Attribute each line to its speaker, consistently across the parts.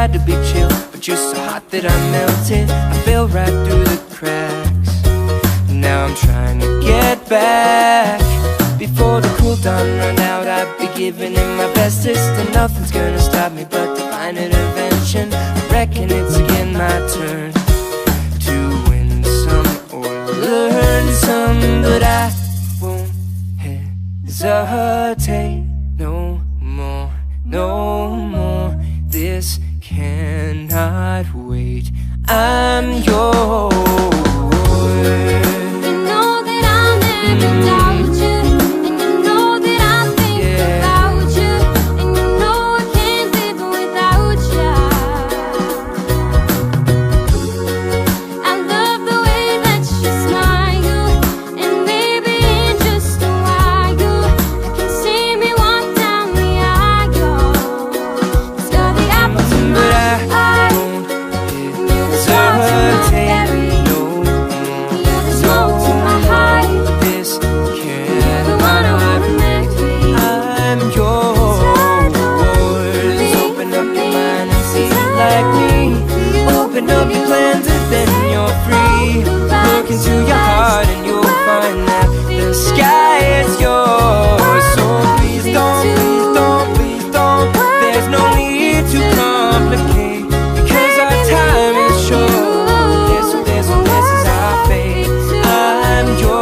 Speaker 1: tried to be chill, but you're so hot that I melted. I fell right through the cracks. Now I'm trying to get back. Before the cool down run out, I'd be giving it my bestest, and nothing's gonna stop me but divine intervention. I reckon it's again my turn to win some or learn some, but I won't hesitate no more, no more. This cannot wait. I'm yours. Open up your plans and then you're free. Look into your heart and you'll find that the sky is yours. So please don't, please don't, please don't. There's no need to complicate, because our time is short. This is our fate. I'm yours.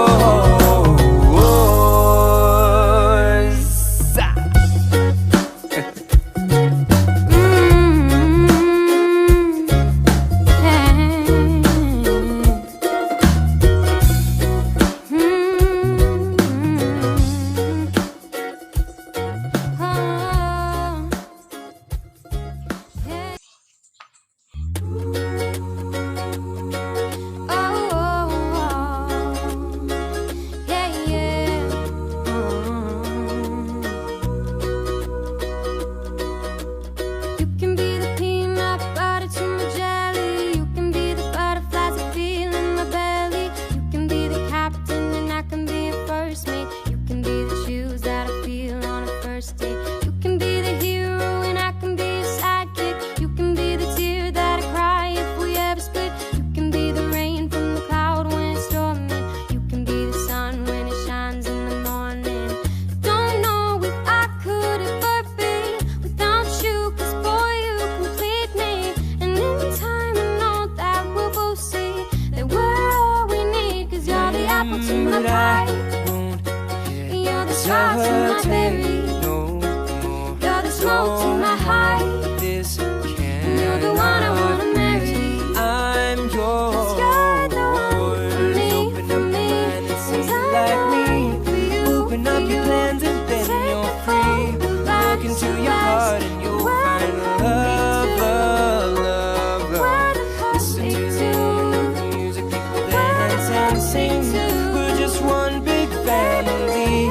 Speaker 1: But I won't hesitate no more.
Speaker 2: You're the smoke to my high.
Speaker 1: This
Speaker 2: You're the one I wanna marry.
Speaker 1: I'm yours.
Speaker 2: You're the one for me,
Speaker 1: Open up your mind and see like me. Open up your plans and then you're free. Look into your heart and you'll find love, love, love, love. Listen to the music, people dance and sing. We're just one big family,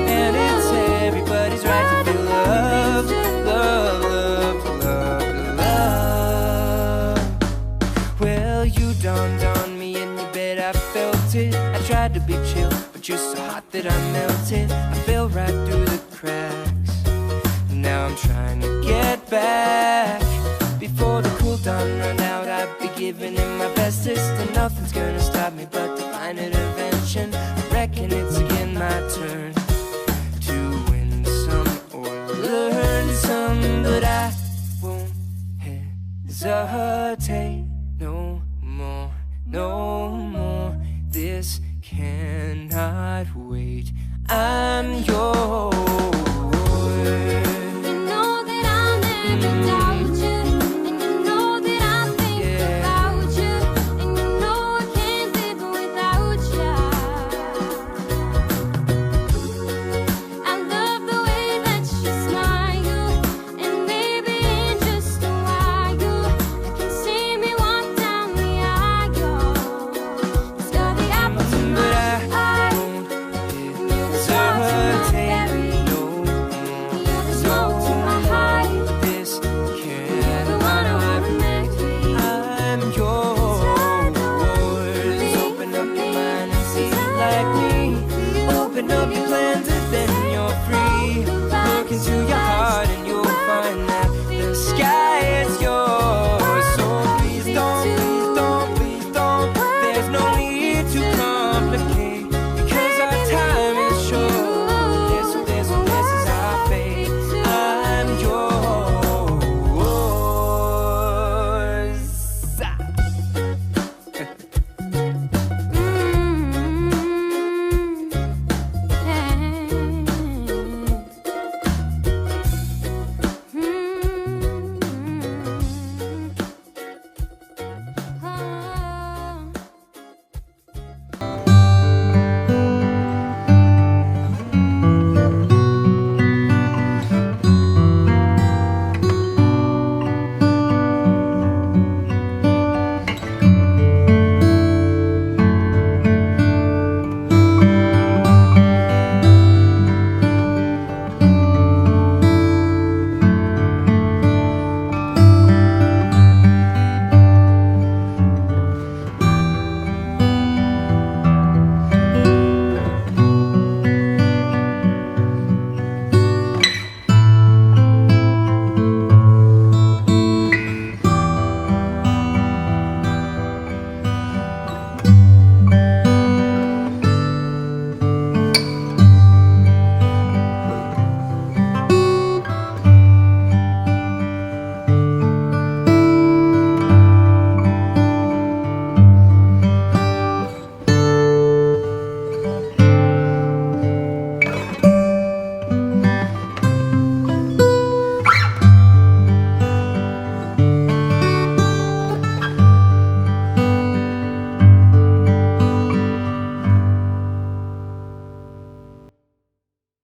Speaker 1: and it's everybody's right to feel love, love, love, love, love. Well, you dawned on me in your bed, I felt it. I tried to be chill, but you're so hot that I melted. I fell right through the cracks. Now I'm trying to get back. Before the cool down run out, I'd be giving it my bestest, and nothing's gonna stop me but divine intervention. I reckon it's again my turn to win some or learn some, but I won't hesitate no more, no more. This cannot wait. I'm yours.